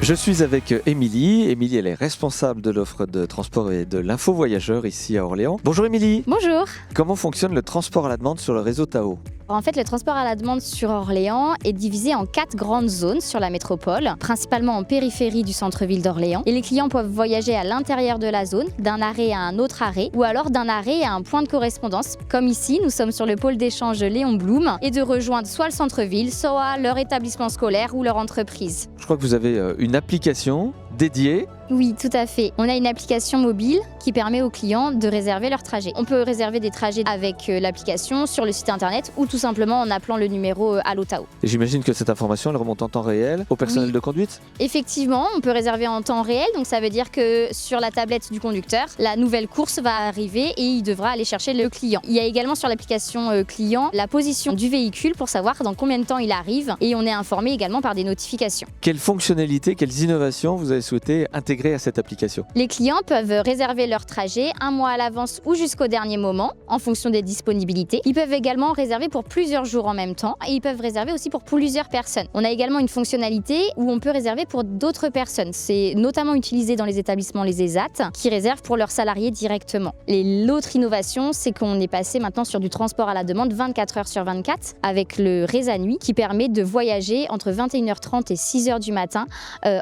Je suis avec Émilie. Émilie, elle est responsable de l'offre de transport et de l'info voyageur ici à Orléans. Bonjour Émilie. Bonjour. Comment fonctionne le transport à la demande sur le réseau Tao ? En fait, le transport à la demande sur Orléans est divisé en 4 grandes zones sur la métropole, principalement en périphérie du centre-ville d'Orléans. Et les clients peuvent voyager à l'intérieur de la zone, d'un arrêt à un autre arrêt, ou alors d'un arrêt à un point de correspondance. Comme ici, nous sommes sur le pôle d'échange Léon Blum, et de rejoindre soit le centre-ville, soit leur établissement scolaire ou leur entreprise. Je crois que vous avez une application dédiée. Oui, tout à fait. On a une application mobile qui permet aux clients de réserver leur trajet. On peut réserver des trajets avec l'application sur le site internet ou tout simplement en appelant le numéro Allo Tao. Et j'imagine que cette information, elle remonte en temps réel au personnel de conduite ? Effectivement, on peut réserver en temps réel, donc ça veut dire que sur la tablette du conducteur, la nouvelle course va arriver et il devra aller chercher le client. Il y a également sur l'application client la position du véhicule pour savoir dans combien de temps il arrive et on est informé également par des notifications. Quelles fonctionnalités, quelles innovations vous avez souhaité intégrer à cette application ? Les clients peuvent réserver leur trajet un mois à l'avance ou jusqu'au dernier moment en fonction des disponibilités. Ils peuvent également réserver pour plusieurs jours en même temps et ils peuvent réserver aussi pour plusieurs personnes. On a également une fonctionnalité où on peut réserver pour d'autres personnes. C'est notamment utilisé dans les établissements les ESAT qui réservent pour leurs salariés directement. Et l'autre innovation, c'est qu'on est passé maintenant sur du transport à la demande 24 heures sur 24 avec le Reza Nuit qui permet de voyager entre 21h30 et 6h du matin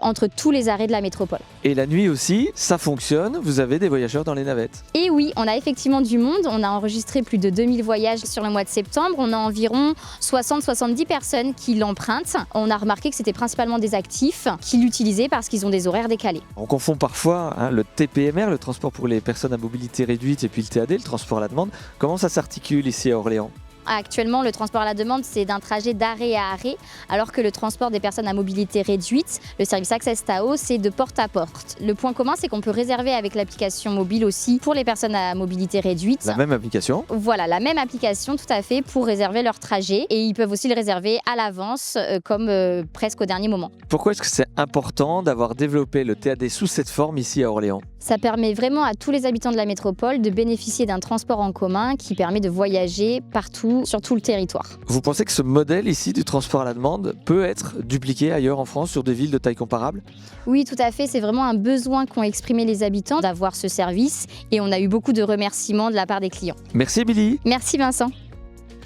entre tous les arrêts de la métropole. Et la nuit aussi, ça fonctionne, vous avez des voyageurs dans les navettes. Et oui, on a effectivement du monde, on a enregistré plus de 2000 voyages sur le mois de septembre, on a environ 60-70 personnes qui l'empruntent. On a remarqué que c'était principalement des actifs qui l'utilisaient parce qu'ils ont des horaires décalés. On confond parfois le TPMR, le transport pour les personnes à mobilité réduite, et puis le TAD, le transport à la demande. Comment ça s'articule ici à Orléans ? Actuellement, le transport à la demande, c'est d'un trajet d'arrêt à arrêt, alors que le transport des personnes à mobilité réduite, le service Access Tao, c'est de porte à porte. Le point commun, c'est qu'on peut réserver avec l'application mobile aussi pour les personnes à mobilité réduite. La même application ? Voilà, la même application, tout à fait, pour réserver leur trajet. Et ils peuvent aussi le réserver à l'avance, comme presque au dernier moment. Pourquoi est-ce que c'est important d'avoir développé le TAD sous cette forme ici à Orléans ? Ça permet vraiment à tous les habitants de la métropole de bénéficier d'un transport en commun qui permet de voyager partout, sur tout le territoire. Vous pensez que ce modèle ici du transport à la demande peut être dupliqué ailleurs en France sur des villes de taille comparable ? Oui, tout à fait. C'est vraiment un besoin qu'ont exprimé les habitants d'avoir ce service et on a eu beaucoup de remerciements de la part des clients. Merci Émilie. Merci Vincent.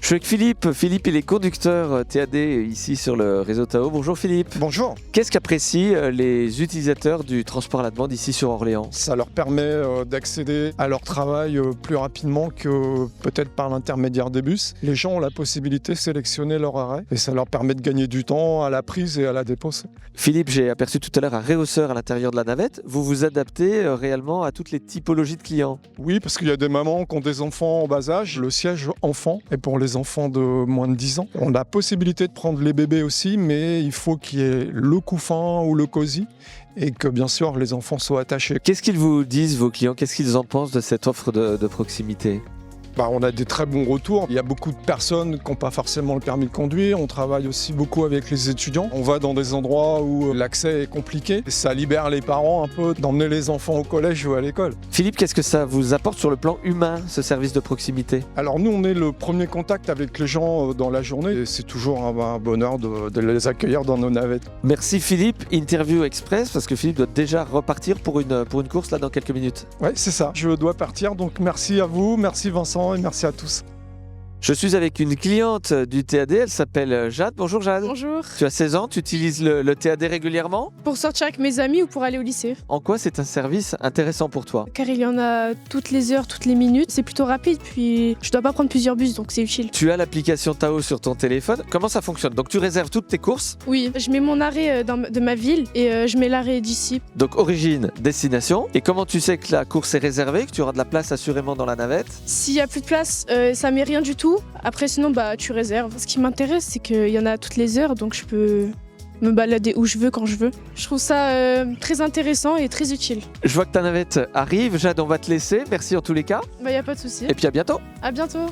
Je suis avec Philippe. Philippe, il est conducteur TAD ici sur le réseau Tao. Bonjour Philippe. Bonjour. Qu'est-ce qu'apprécient les utilisateurs du transport à la demande ici sur Orléans ? Ça leur permet d'accéder à leur travail plus rapidement que peut-être par l'intermédiaire des bus. Les gens ont la possibilité de sélectionner leur arrêt et ça leur permet de gagner du temps à la prise et à la dépose. Philippe, j'ai aperçu tout à l'heure un réhausseur à l'intérieur de la navette. Vous vous adaptez réellement à toutes les typologies de clients ? Oui, parce qu'il y a des mamans qui ont des enfants en bas âge. Le siège enfant est pour les enfants de moins de 10 ans. On a la possibilité de prendre les bébés aussi, mais il faut qu'il y ait le couffin ou le cosy et que bien sûr les enfants soient attachés. Qu'est-ce qu'ils vous disent, vos clients ? Qu'est-ce qu'ils en pensent de cette offre de proximité ? On a des très bons retours. Il y a beaucoup de personnes qui n'ont pas forcément le permis de conduire. On travaille aussi beaucoup avec les étudiants. On va dans des endroits où l'accès est compliqué. Ça libère les parents un peu d'emmener les enfants au collège ou à l'école. Philippe, qu'est-ce que ça vous apporte sur le plan humain, ce service de proximité ? Alors nous, on est le premier contact avec les gens dans la journée. Et c'est toujours un bonheur de les accueillir dans nos navettes. Merci Philippe. Interview express, parce que Philippe doit déjà repartir pour une course là dans quelques minutes. Oui, c'est ça. Je dois partir. Donc merci à vous, merci Vincent. Et merci à tous. Je suis avec une cliente du TAD, elle s'appelle Jade. Bonjour Jade. Bonjour. Tu as 16 ans, tu utilises le TAD régulièrement ? Pour sortir avec mes amis ou pour aller au lycée. En quoi c'est un service intéressant pour toi ? Car il y en a toutes les heures, toutes les minutes. C'est plutôt rapide, puis je dois pas prendre plusieurs bus, donc c'est utile. Tu as l'application Tao sur ton téléphone. Comment ça fonctionne ? Donc tu réserves toutes tes courses ? Oui, je mets mon arrêt de ma ville et je mets l'arrêt d'ici. Donc origine, destination. Et comment tu sais que la course est réservée, que tu auras de la place assurément dans la navette ? S'il y a plus de place, ça met rien du tout. Après, sinon, tu réserves. Ce qui m'intéresse, c'est qu'il y en a toutes les heures, donc je peux me balader où je veux, quand je veux. Je trouve ça très intéressant et très utile. Je vois que ta navette arrive. Jade, on va te laisser. Merci en tous les cas. Y a pas de souci. Et puis à bientôt. À bientôt.